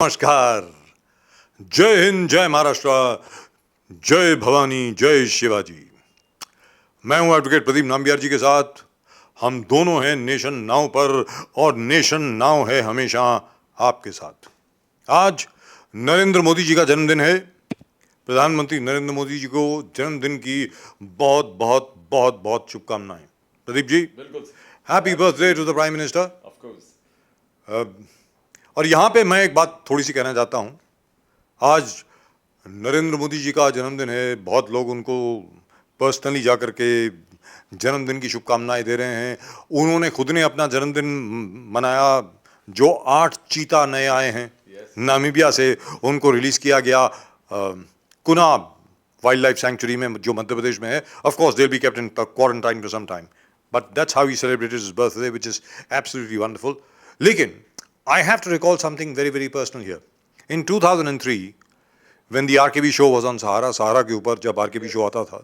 नमस्कार, जय हिंद, जय महाराष्ट्र, जय भवानी, जय शिवाजी। मैं हूं एडवोकेट प्रदीप नाम्बियार जी के साथ। हम दोनों हैं नेशन नाउ पर और नेशन नाउ है हमेशा आपके साथ। आज नरेंद्र मोदी जी का जन्मदिन है। प्रधानमंत्री नरेंद्र मोदी जी को जन्मदिन की बहुत बहुत बहुत बहुत शुभकामनाएं। प्रदीप जी, बिल्कुल, happy birthday to the prime minister. Of course. और यहाँ पे मैं एक बात थोड़ी सी कहना चाहता हूँ। आज नरेंद्र मोदी जी का जन्मदिन है। बहुत लोग उनको पर्सनली जा कर के जन्मदिन की शुभकामनाएं दे रहे हैं। उन्होंने खुद ने अपना जन्मदिन मनाया। जो 8 चीता नए आए हैं नामीबिया से, उनको रिलीज किया गया कुना वाइल्ड लाइफ सैंक्चुरी में, जो मध्य प्रदेश में है। Of course they will be kept in quarantine for some time, but that's how he celebrated his birthday, which is absolutely wonderful. लेकिन I have to recall something very, very personal here. In 2003, when the RKB show was on सहारा के ऊपर जब RKB show आता था,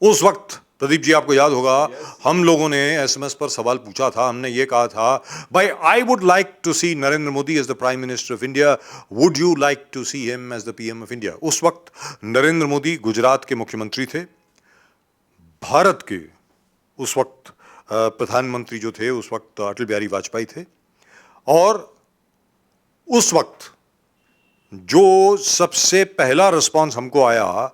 उस वक्त प्रदीप जी आपको याद होगा, हम लोगों ने SMS पर सवाल पूछा था। हमने ये कहा था, भाई I would like to see Narendra Modi as the Prime Minister of India. Would you like to see him as the PM of India? उस वक्त नरेंद्र मोदी गुजरात के मुख्यमंत्री थे। भारत के उस वक्त प्रधानमंत्री जो थे उस वक्त अटल बिहारी वाजपेयी थे। और उस वक्त जो सबसे पहला रिस्पांस हमको आया,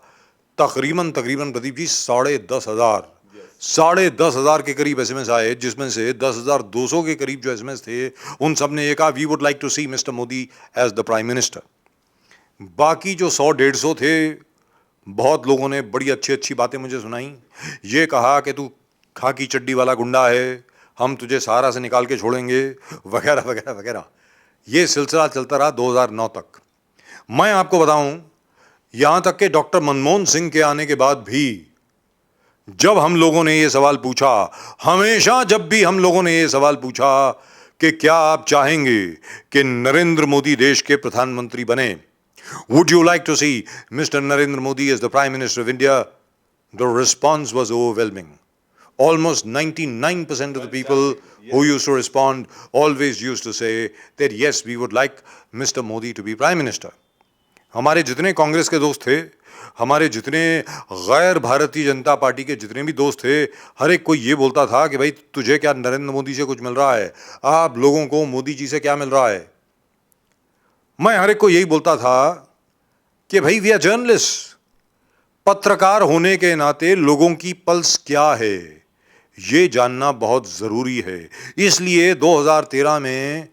तकरीबन प्रदीप जी 10,500 के करीब SMS आए, जिसमें से 10,200 के करीब जो SMS थे, उन सब ने ये कहा, we would like to see mister Modi as the prime minister. बाकी जो 100-150 थे, बहुत लोगों ने बड़ी अच्छी अच्छी बातें मुझे सुनाई। ये कहा कि तू खाकी चड्डी वाला गुंडा है, हम तुझे सहारा से निकाल के छोड़ेंगे, वगैरह वगैरह वगैरह। ये सिलसिला चलता रहा 2009 तक। मैं आपको बताऊं, यहां तक कि डॉक्टर मनमोहन सिंह के आने के बाद भी जब हम लोगों ने ये सवाल पूछा, हमेशा जब भी हम लोगों ने ये सवाल पूछा कि क्या आप चाहेंगे कि नरेंद्र मोदी देश के प्रधानमंत्री बने, would you like to see mister Narendra Modi as the prime minister of India, the response was overwhelming. Almost 99% of the people who used to respond always used to say that yes, we would like Mr. Modi to be Prime Minister. हमारे जितने कांग्रेस के दोस्त थे, हमारे जितने गैर Bharatiya Janata party के जितने भी दोस्त थे, हर एक कोई ये बोलता था कि भाई तुझे क्या नरेंद्र मोदी से कुछ मिल रहा है, आप लोगों को मोदी जी से क्या मिल रहा है। मैं हर एक को यही बोलता था कि भाई वी आर जर्नलिस्ट, पत्रकार होने के नाते लोगों की पल्स क्या है ये जानना बहुत जरूरी है। इसलिए 2013 में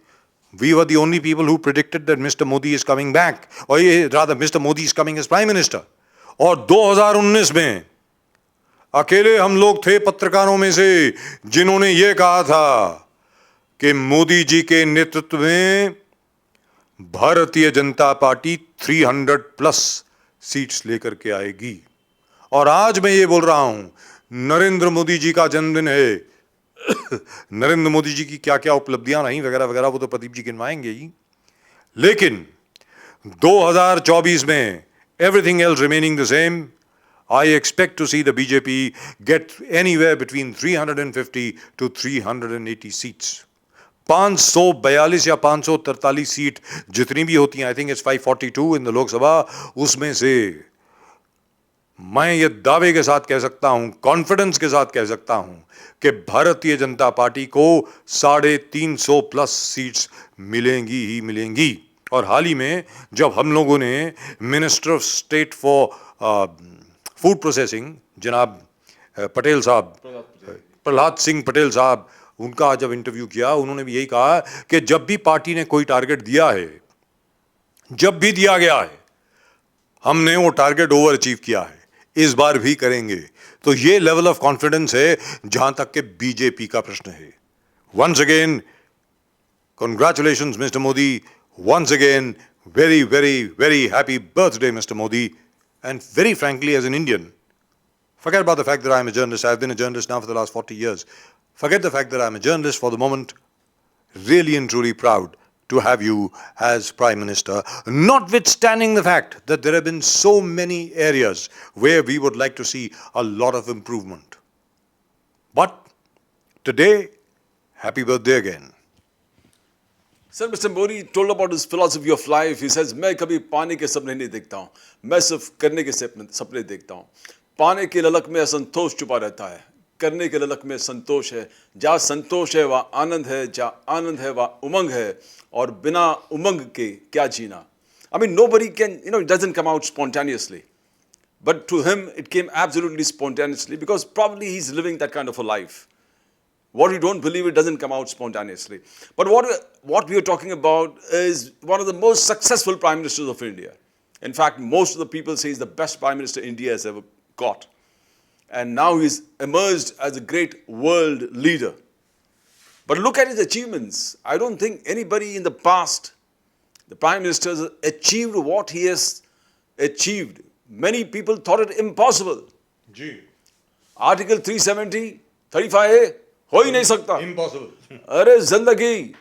we were the only people who predicted that Mr. Modi is coming back, or rather Mr. Modi is coming as Prime Minister. और 2019 में अकेले हम लोग थे पत्रकारों में से जिन्होंने ये कहा था कि मोदी जी के नेतृत्व में भारतीय जनता पार्टी 300+ सीट्स लेकर के आएगी। और आज मैं ये बोल रहा हूं, नरेंद्र मोदी जी का जन्मदिन है। नरेंद्र मोदी जी की क्या क्या उपलब्धियां रही वगैरह वगैरह वो तो प्रदीप जी गिनवाएंगे ही। लेकिन 2024 में everything else remaining the same, I expect to see the BJP get anywhere between 350 to 380 seats. 542 या 543 सीट जितनी भी होती हैं, I think it's 542 in the Lok Sabha, उसमें से मैं ये दावे के साथ कह सकता हूं, कॉन्फिडेंस के साथ कह सकता हूं कि भारतीय जनता पार्टी को 350+ सीट्स मिलेंगी ही मिलेंगी। और हाल ही में जब हम लोगों ने minister of state for food processing जनाब पटेल साहब, प्रहलाद सिंह पटेल साहब, उनका जब इंटरव्यू किया, उन्होंने भी यही कहा कि जब भी पार्टी ने कोई टारगेट दिया है, जब भी दिया गया है, हमने वो टारगेट ओवर अचीव किया है, इस बार भी करेंगे। तो ये लेवल ऑफ कॉन्फिडेंस है जहां तक के बीजेपी का प्रश्न है। Once again congratulations mister Modi, once again very very very happy birthday mister Modi. And very frankly as an Indian, forget about the fact that I am a journalist. I have been a journalist now for the last 40 years. Forget the fact that I am a journalist for the moment. Really and truly proud to have you as Prime Minister, notwithstanding the fact that there have been so many areas where we would like to see a lot of improvement. But today, happy birthday again. Sir, Mr. Modi told about his philosophy of life. He says, मैं कभी पाने के सपने नहीं देखता हूँ, मैं सिर्फ करने के सपने देखता हूँ. पाने के ललक में असंतोष छुपा रहता है, करने के ललक में संतोष है. जहाँ संतोष है वहाँ आनंद है, जहाँ आनंद है वहाँ उमंग है, और बिना उमंग के क्या जीना. I mean, nobody can, it doesn't come out spontaneously. But to him, it came absolutely spontaneously because probably he's living that kind of a life. What you don't believe, it doesn't come out spontaneously. But what we are talking about is one of the most successful prime ministers of India. In fact, most of the people say he's the best prime minister India has ever got. And now he's emerged as a great world leader. But look at his achievements. I don't think anybody in the past, the prime minister, has achieved what he has achieved. Many people thought it impossible. Ji. Article 370, 35A, हो ही नहीं सकता. Impossible. अरे जिंदगी,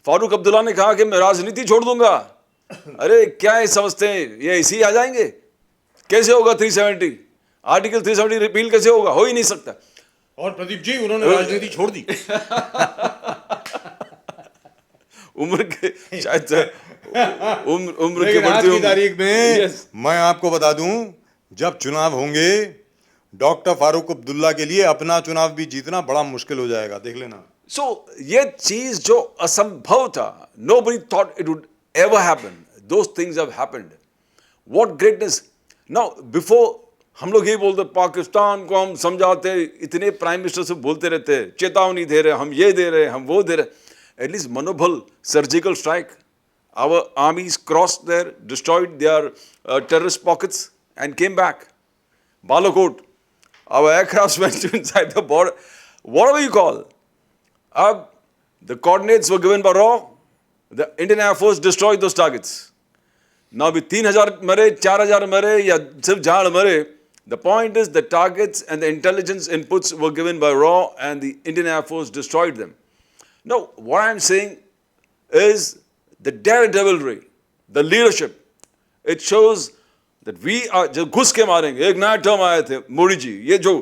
फारूक अब्दुल्ला ने कहा कि मैं राजनीति छोड़ दूंगा. अरे क्या ये समझते हैं ये इसी आ जाएंगे? कैसे होगा 370? आर्टिकल 370 रिपील कैसे होगा? हो ही नहीं सकता. और प्रदीप जी उन्होंने राजनीति छोड़ दी. उम्र के शायद उम्र के लेकिन आज बढ़ती की तारीख में Yes. मैं आपको बता दूं, जब चुनाव होंगे डॉक्टर फारूक अब्दुल्ला के लिए अपना चुनाव भी जीतना बड़ा मुश्किल हो जाएगा. देख लेना. So ये चीज जो असंभव था, nobody thought it would ever happen. Those things have happened. What greatness! Now before हम लोग ये बोलते पाकिस्तान को हम समझाते, इतने प्राइम मिनिस्टर से बोलते रहते, चेतावनी दे रहे, हम ये दे रहे, हम वो दे रहे. At least मनोबल, surgical strike. Our armies crossed there, destroyed their terrorist pockets and came back. Balakot, our aircrafts went inside the border. Whatever you call. The coordinates were given by RAW. The Indian Air Force destroyed those targets. Now with 3,000 mare, 4,000 mare, ya sirf jhaan mare, the point is the targets and the intelligence inputs were given by RAW and the Indian Air Force destroyed them. Now, what I'm saying is the daredevilry, the leadership. It shows that we are, जो घुस के मारेंगे, एक नया term आए थे, मोदी जी, ये जो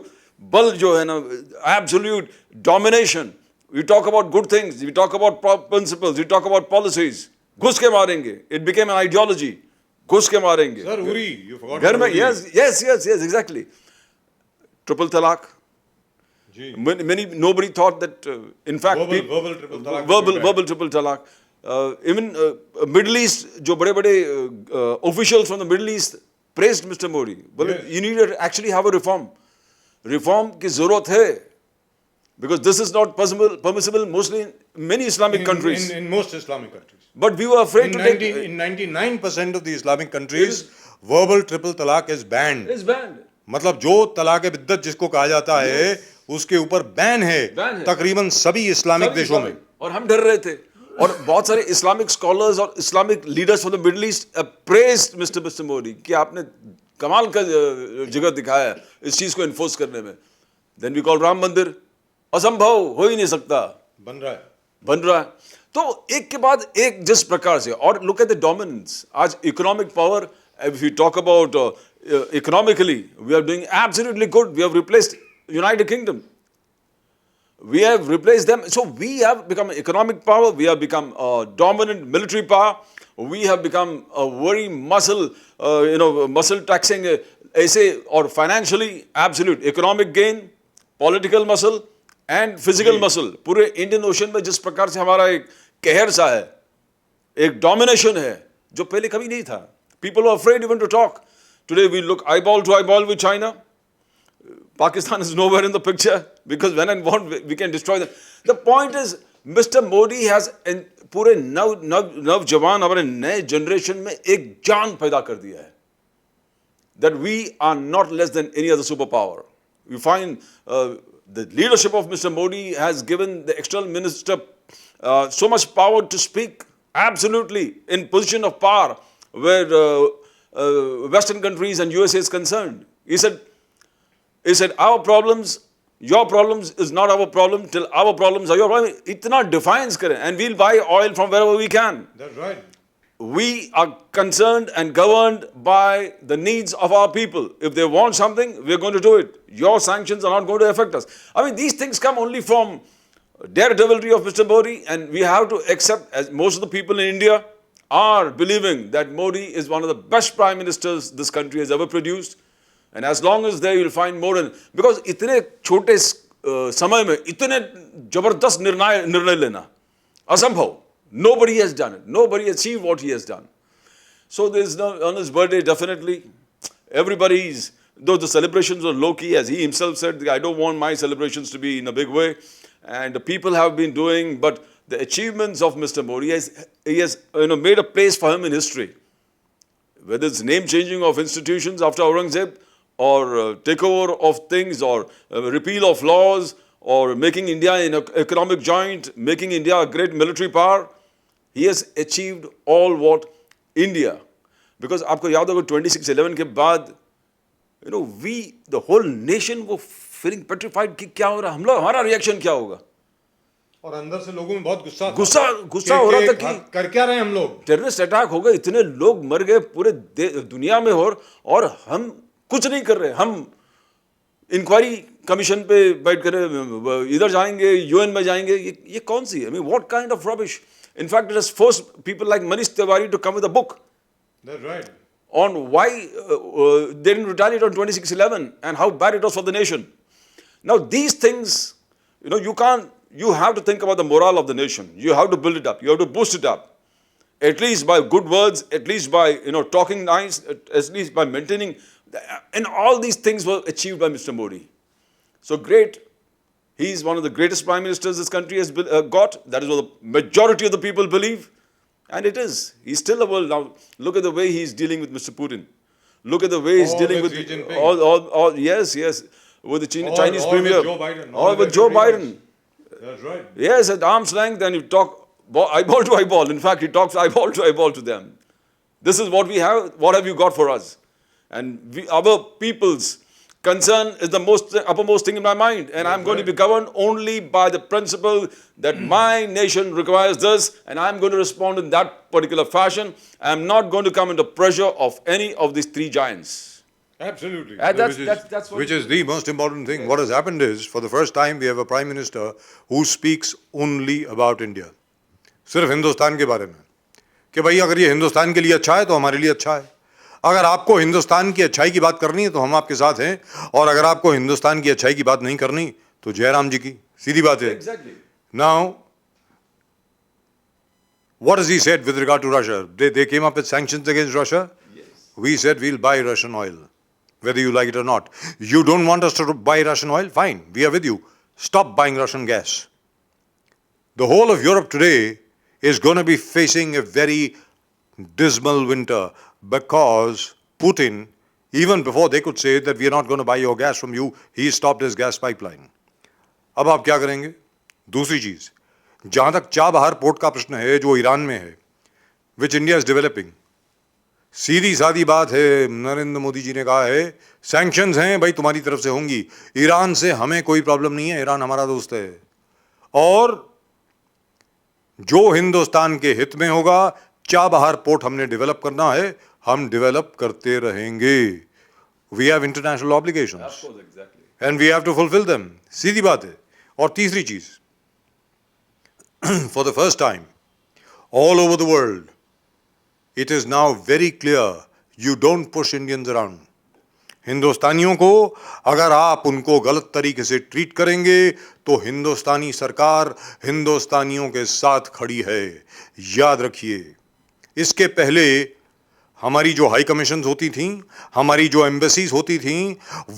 बल जो है ना, absolute domination. We talk about good things, we talk about principles, we talk about policies. घुस के मारेंगे. It became an ideology. घुस के मारेंगे. Sir, Uri, you forgot. घर में, Uri. yes, exactly. Triple talaq. Nobody thought that, in fact, verbal triple talaq. verbal triple talaq. Even Middle East, जो बड़े officials from the Middle East praised Mr. Modi. Well, Yes. you need to actually have a reform. Reform की ज़रूरत है. Because this is not permissible mostly in many Islamic countries. In most Islamic countries. But we were afraid to take it. In 99% of the Islamic countries, verbal triple talaq is banned. It's banned. मतलब जो तलाक बिद्दत जिसको कहा जाता है, उसके ऊपर ban है. बैन है. तकरीबन सभी इस्लामिक देशों में. और हम डर रहे थे. और बहुत सारे इस्लामिक स्कॉलर्स और Islamic leaders from the middle east praised mister Modi कि आपने कमाल का जगह दिखाया है इस चीज को इन्फोर्स करने में. देन वी कॉल राम मंदिर. असंभव, हो ही नहीं सकता. बन रहा है. तो एक के बाद एक जिस प्रकार से, और लुक एट द डोमिनेंस. आज economic power, if you talk about economically, we are doing absolutely good. We have replaced United Kingdom. We have replaced them. So we have become an economic power. We have become a dominant military power. We have become a very muscle taxing, ऐसे, और financially absolute economic gain, political muscle and physical muscle. पूरे Indian Ocean में जिस प्रकार से हमारा एक कहर सा है, एक domination है, जो पहले कभी नहीं था. People are afraid even to talk. Today we look eyeball to eyeball with China. Pakistan is nowhere in the picture because when and want we can destroy them. The point is, Mr. Modi has पूरे नवजवान हमारे नए generation में एक जान पैदा कर दिया है. That we are not less than any other superpower. We find the leadership of Mr. Modi has given the external minister so much power to speak absolutely in position of power where Western countries and USA is concerned. He said, our problems, your problems is not our problem till our problems are your problem. Itna defiance kare, and we'll buy oil from wherever we can. That's right. We are concerned and governed by the needs of our people. If they want something, we're going to do it. Your sanctions are not going to affect us. I mean, these things come only from daredevilry of Mr. Modi, and we have to accept, as most of the people in India are believing, that Modi is one of the best prime ministers this country has ever produced. And as long as there, you'll find more. Because इतने छोटे समय में इतने जबरदस्त निर्णय लेना असंभव. Nobody has done it. Nobody achieved what he has done. So there is no, on his birthday, definitely, everybody's, though the celebrations were low-key, as he himself said, I don't want my celebrations to be in a big way. And the people have been doing, but the achievements of Mr. Modi, he has made a place for him in history. Whether it's name changing of institutions after Aurangzeb, or takeover of things, or repeal of laws, or making India an economic giant, making India a great military power, he has achieved all what India. Because आपको याद होगा 26/11 के बाद, the whole nation was feeling petrified कि क्या हो रहा है, हमारा रिएक्शन क्या होगा. और अंदर से लोगों में बहुत गुस्सा हो रहा था कि कर क्या रहे हैं हम लोग. टेररिस्ट अटैक हो गए, इतने लोग मर गए पूरे दुनिया में, और हम कुछ नहीं कर रहे. हम इंक्वायरी कमीशन पे बैठ कर इधर जाएंगे, यूएन में जाएंगे, ये कौन सी है? I mean, what kind of rubbish? In fact, it has forced people like Manish Tiwari to come with a book. That's right. On why they didn't retaliate on 26/11 and how bad it was for the nation. Now these things, you have to think about the morale of the nation. You have to build it up. You have to boost it up. At least by good words, at least by, talking nice, at least by maintaining. And all these things were achieved by Mr. Modi. So great. He is one of the greatest prime ministers this country has got. That is what the majority of the people believe. And it is. He's still a world. Now, look at the way he's dealing with Mr. Putin. Look at the way he's dealing with yes, with the Chinese premier. With Joe Biden. With Joe Biden. That's right. Yes, at arm's length, and you talk eyeball to eyeball. In fact, he talks eyeball to eyeball to them. This is what we have. What have you got for us? And our people's concern is the uppermost thing in my mind. And I'm going to be governed only by the principle that my nation requires this, and I'm going to respond in that particular fashion. I'm not going to come under pressure of any of these three giants. Absolutely. That's which is the most important thing. Yes. What has happened is, for the first time, we have a prime minister who speaks only about India. सिर्फ हिंदुस्तान के बारे में, कि भाई अगर ये हिंदुस्तान के लिए अच्छा है तो हमारे लिए अच्छा है. अगर आपको हिंदुस्तान की अच्छाई की बात करनी है तो हम आपके साथ हैं, और अगर आपको हिंदुस्तान की अच्छाई की बात नहीं करनी तो जयराम जी की. सीधी बात है. Exactly. Now, what has he said with regard to Russia? They came up with sanctions against Russia. Yes. We said we'll buy Russian oil, whether you like it or not. You don't want us to buy Russian oil? Fine, we are with you. Stop buying Russian gas. The whole of Europe today is going to be facing a very dismal winter, because Putin, even before they could say that we are not going to buy your gas from you, he stopped his gas pipeline. अब आप क्या करेंगे? दूसरी चीज, जहां तक Chabahar port का प्रश्न है जो ईरान में है, विच इंडिया इज डेवलपिंग, सीधी सादी बात है, नरेंद्र मोदी जी ने कहा है सैंक्शंस हैं भाई तुम्हारी तरफ से होंगी, ईरान से हमें कोई प्रॉब्लम नहीं है, ईरान हमारा दोस्त है, और जो हिंदुस्तान के हित में होगा, चाबहार पोर्ट हमने डेवलप करना है, हम डेवलप करते रहेंगे. We have international obligations and we have to fulfil them. सीधी बात है. और तीसरी चीज, for the first time all over the world it is now very clear you don't push Indians around. हिंदुस्तानियों को अगर आप उनको गलत तरीके से ट्रीट करेंगे तो हिंदुस्तानी सरकार हिंदुस्तानियों के साथ खड़ी है. याद रखिए, इसके पहले हमारी जो हाई कमीशंस होती थीं, हमारी जो एम्बेसीज होती थीं,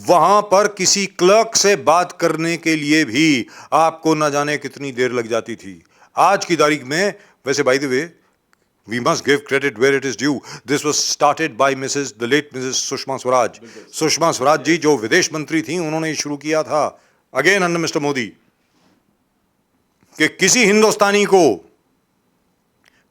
वहां पर किसी क्लर्क से बात करने के लिए भी आपको न जाने कितनी देर लग जाती थी. आज की तारीख में, वैसे by the way, we must give credit where it is due. This was started by the late Mrs. Sushma Swaraj. Sushma Swaraj ji जो विदेश मंत्री थी, उन्होंने शुरू किया था, अगेन अंडर मिस्टर मोदी, कि किसी हिंदुस्तानी को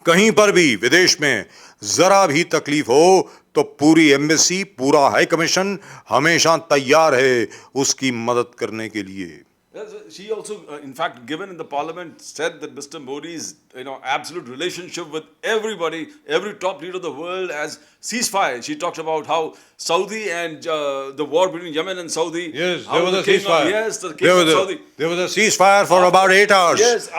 कहीं पर भी विदेश में जरा भी तकलीफ हो तो पूरी एम्बेसी, पूरा हाई कमीशन हमेशा तैयार है उसकी मदद करने के लिए. She also, in fact, given in the parliament, said that Mr. Modi's, absolute relationship with everybody, every top leader of the world, as ceasefire. She talked about how Saudi and the war between Yemen and Saudi. Yes, how there was the a king of- ceasefire. Yes, the king of Saudi. There was a ceasefire for about 8 hours. Yes,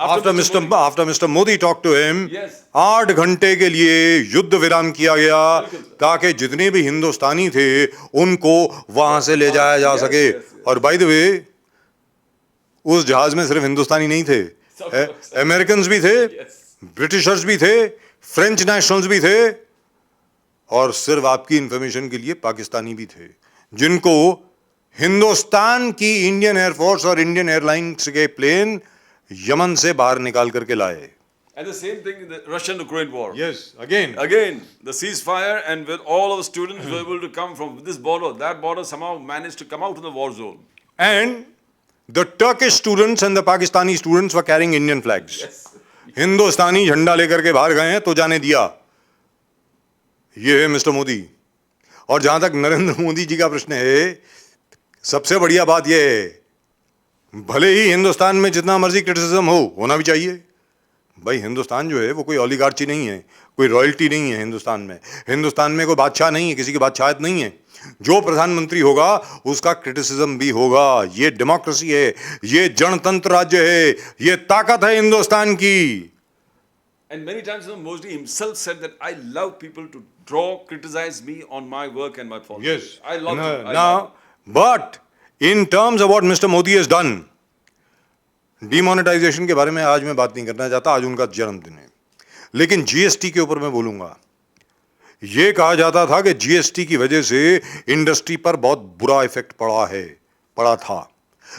after Mr. Modi. After Mr. Modi talked to him, Yes. 8 घंटे के लिए युद्ध विराम किया गया बिल्कुल sir. ताकि जितने भी हिंदुस्तानी थे उनको वहां से ले जाया जा Yes, सके। yes, yes. और बाय द वे उस जहाज में सिर्फ हिंदुस्तानी नहीं थे, अमेरिकन्स भी थे, Yes. ब्रिटिशर्स भी थे, फ्रेंच नेशनल्स भी थे, और सिर्फ आपकी इंफॉर्मेशन के लिए पाकिस्तानी भी थे, जिनको हिंदुस्तान की इंडियन एयरफोर्स और इंडियन एयरलाइंस के प्लेन यमन से बाहर निकाल करके लाए। And the same thing in the Russian-Ukraine war. Yes, again. Again, the ceasefire, and with all of the students were able to come from this border, that border somehow managed to come out of the war zone. And the Turkish students and the Pakistani students were carrying Indian flags. Yes. हिंदुस्तानी झंडा लेकर के बाहर गए हैं तो जाने दिया। ये है मिस्टर मोदी। और जहां तक नरेंद्र मोदी जी का प्रश्न है, सबसे बढ़िया बात यह है, भले ही हिंदुस्तान में जितना मर्जी क्रिटिसिज्म हो, होना भी चाहिए। भाई हिंदुस्तान जो है वो कोई ओलिगार्ची नहीं है, कोई रॉयल्टी नहीं है हिंदुस्तान में। हिंदुस्तान में कोई बादशाह नहीं है, किसी की बादशाहत नहीं है। जो प्रधानमंत्री होगा उसका क्रिटिसिज्म भी होगा। ये डेमोक्रेसी है, ये जनतंत्र राज्य है, ये ताकत है हिंदुस्तान की। And many times Modi himself said that I love people to draw, criticize me on my work and my politics. Yes. I love it. I love Now, but in terms of what Mr. Modi has done, demonetisation के बारे में आज मैं बात नहीं करना चाहता, आज उनका जन्मदिन है। लेकिन जीएसटी के ऊपर मैं बोलूंगा। यह कहा जाता था कि जीएसटी की वजह से इंडस्ट्री पर बहुत बुरा इफेक्ट पड़ा था।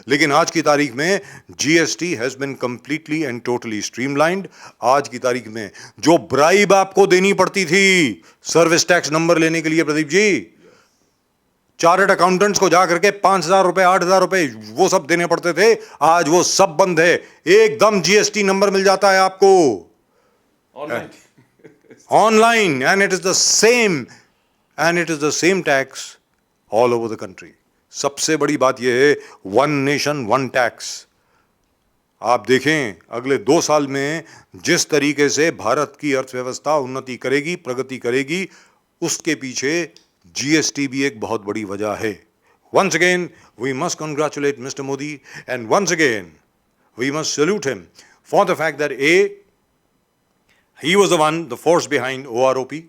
लेकिन आज की तारीख में GST has been completely and totally streamlined. आज की तारीख में जो ब्राइब आपको देनी पड़ती थी सर्विस टैक्स नंबर लेने के लिए, प्रदीप जी, चार्टर्ड अकाउंटेंट्स को जाकर के 5,000 रुपए, 8,000 रुपए वो सब देने पड़ते थे, आज वो सब बंद है। एकदम जीएसटी नंबर मिल जाता है आपको Online. Online, and it is the same tax all over the country. सबसे बड़ी बात यह है, वन नेशन वन टैक्स। आप देखें अगले 2 साल में जिस तरीके से भारत की अर्थव्यवस्था उन्नति करेगी, प्रगति करेगी, उसके पीछे जीएसटी भी एक बहुत बड़ी वजह है। Once again, we must congratulate Mr. Modi, and once again, we must salute him for the fact that he was the one, the force behind OROP.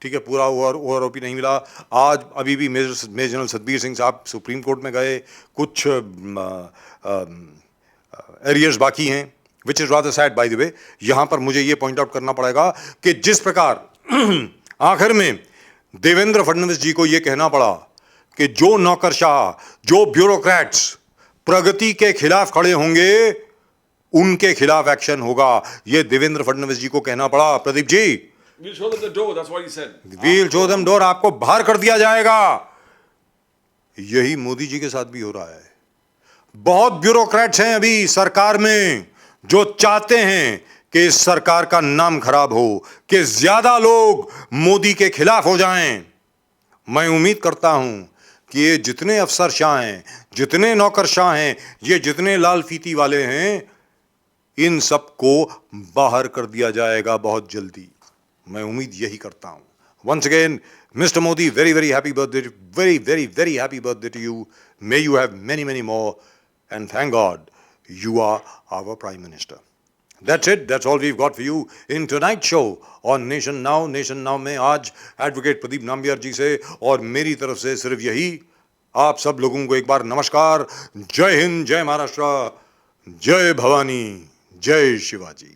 ठीक है, पूरा OROP नहीं मिला। आज अभी भी मेजर जनरल सतबीर सिंह साहब सुप्रीम कोर्ट में गए, कुछ एरियर्स बाकी हैं, which is rather sad by the way. यहाँ पर मुझे ये पॉइंट आउट करना पड़ेगा कि जिस प्रकार आखिर में देवेंद्र फडणवीस जी को यह कहना पड़ा कि जो नौकरशाह, जो ब्यूरोक्रेट्स प्रगति के खिलाफ खड़े होंगे उनके खिलाफ एक्शन होगा, यह देवेंद्र फडणवीस जी को कहना पड़ा। Pradeep ji, We'll show them the door, that's what he said. We'll show them door, आपको बाहर कर दिया जाएगा। यही मोदी जी के साथ भी हो रहा है। बहुत ब्यूरोक्रेट्स हैं अभी सरकार में जो चाहते हैं कि इस सरकार का नाम खराब हो, कि ज्यादा लोग मोदी के खिलाफ हो जाएं। मैं उम्मीद करता हूं कि ये जितने अफसरशाह हैं, जितने नौकरशाह हैं, ये जितने लाल फीती वाले हैं, इन सबको बाहर कर दिया जाएगा बहुत जल्दी। मैं उम्मीद यही करता हूं। Once again, Mr. Modi, very, very happy birthday, very, very, very happy birthday to you. May you have many, many more, and thank God you are our Prime Minister. That's it. That's all we've got for you in tonight's show on Nation Now. Nation Now में आज advocate Pradeep Nambiar जी से और मेरी तरफ से सिर्फ यही, आप सब लोगों को एक बार नमस्कार। जय हिंद, जय महाराष्ट्र, जय भवानी, जय शिवाजी।